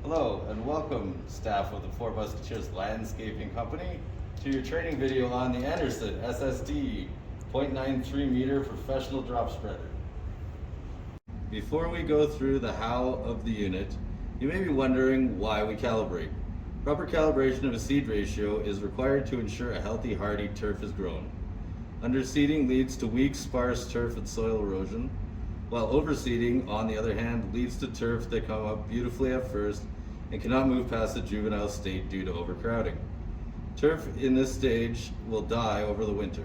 Hello and welcome, staff of the Four Musketeers Landscaping Company, to your training video on the Anderson SSD 0.93 meter professional drop spreader. Before we go through the how of the unit, you may be wondering why we calibrate. Proper calibration of a seed ratio is required to ensure a healthy, hardy turf is grown. Underseeding leads to weak, sparse turf and soil erosion, while overseeding, on the other hand, leads to turf that come up beautifully at first and cannot move past the juvenile state due to overcrowding. Turf in this stage will die over the winter.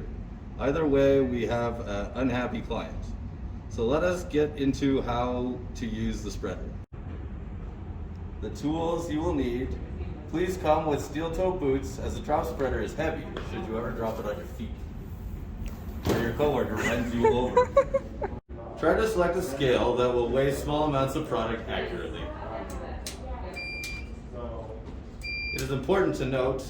Either way, we have an unhappy client. So let us get into how to use the spreader. The tools you will need, please come with steel-toe boots, as the drop spreader is heavy should you ever drop it on your feet or your coworker runs you over. Try to select a scale that will weigh small amounts of product accurately. It is important to note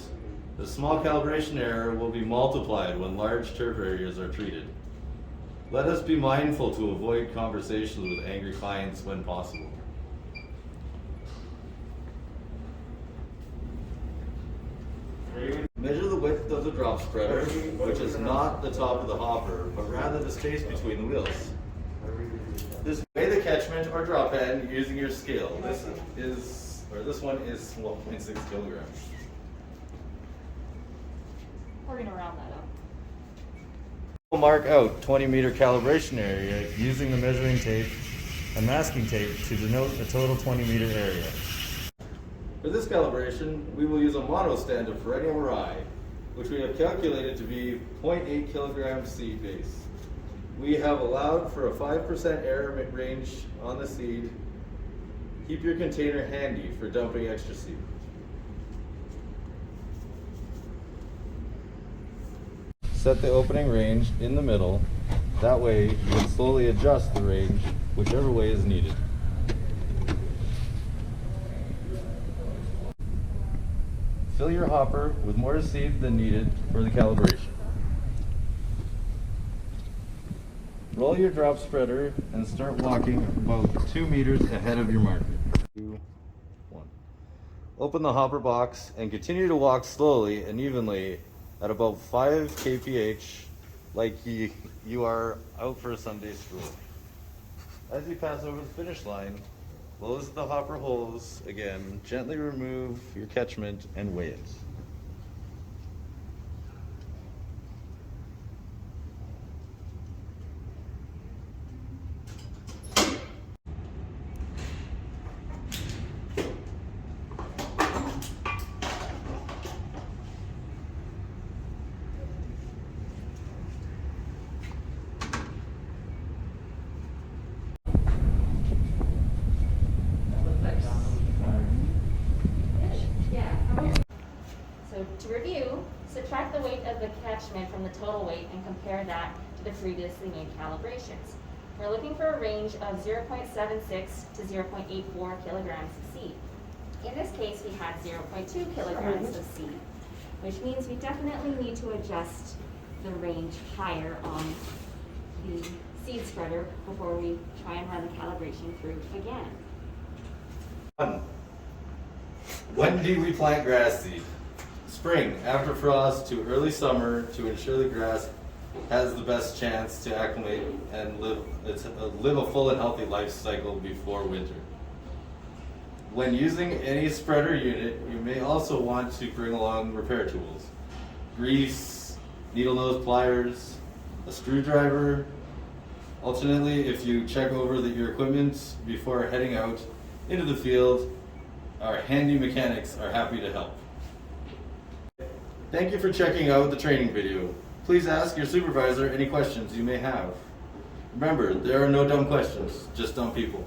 the small calibration error will be multiplied when large turf areas are treated. Let us be mindful to avoid conversations with angry clients when possible. Measure the width of the drop spreader, which is not the top of the hopper, but rather the space between the wheels. Weigh the catchment or drop end using your scale. This one is 1.6 kilograms. We're going to round that up. We'll mark out 20 meter calibration area using the measuring tape and masking tape to denote a total 20 meter area. For this calibration, we will use a mono stand of perennial rye, which we have calculated to be 0.8 kilograms seed base. We have allowed for a 5% error range on the seed. Keep your container handy for dumping extra seed. Set the opening range in the middle. That way you can slowly adjust the range whichever way is needed. Fill your hopper with more seed than needed for the calibration. Roll your drop spreader and start walking about 2 meters ahead of your marker. 2, 1. Open the hopper box and continue to walk slowly and evenly at about 5 kph, like you are out for a Sunday stroll. As you pass over the finish line, close the hopper holes again, gently remove your catchment and weigh it. So to review, subtract the weight of the catchment from the total weight and compare that to the previously made calibrations. We're looking for a range of 0.76 to 0.84 kilograms of seed. In this case, we had 0.2 kilograms of seed, which means we definitely need to adjust the range higher on the seed spreader before we try and run the calibration through again. 1. When do we plant grass seed? Spring, after frost to early summer, to ensure the grass has the best chance to acclimate and live a full and healthy life cycle before winter. When using any spreader unit, you may also want to bring along repair tools. Grease, needle nose pliers, a screwdriver. Alternately, if you check over your equipment before heading out into the field, our handy mechanics are happy to help. Thank you for checking out the training video. Please ask your supervisor any questions you may have. Remember, there are no dumb questions, just dumb people.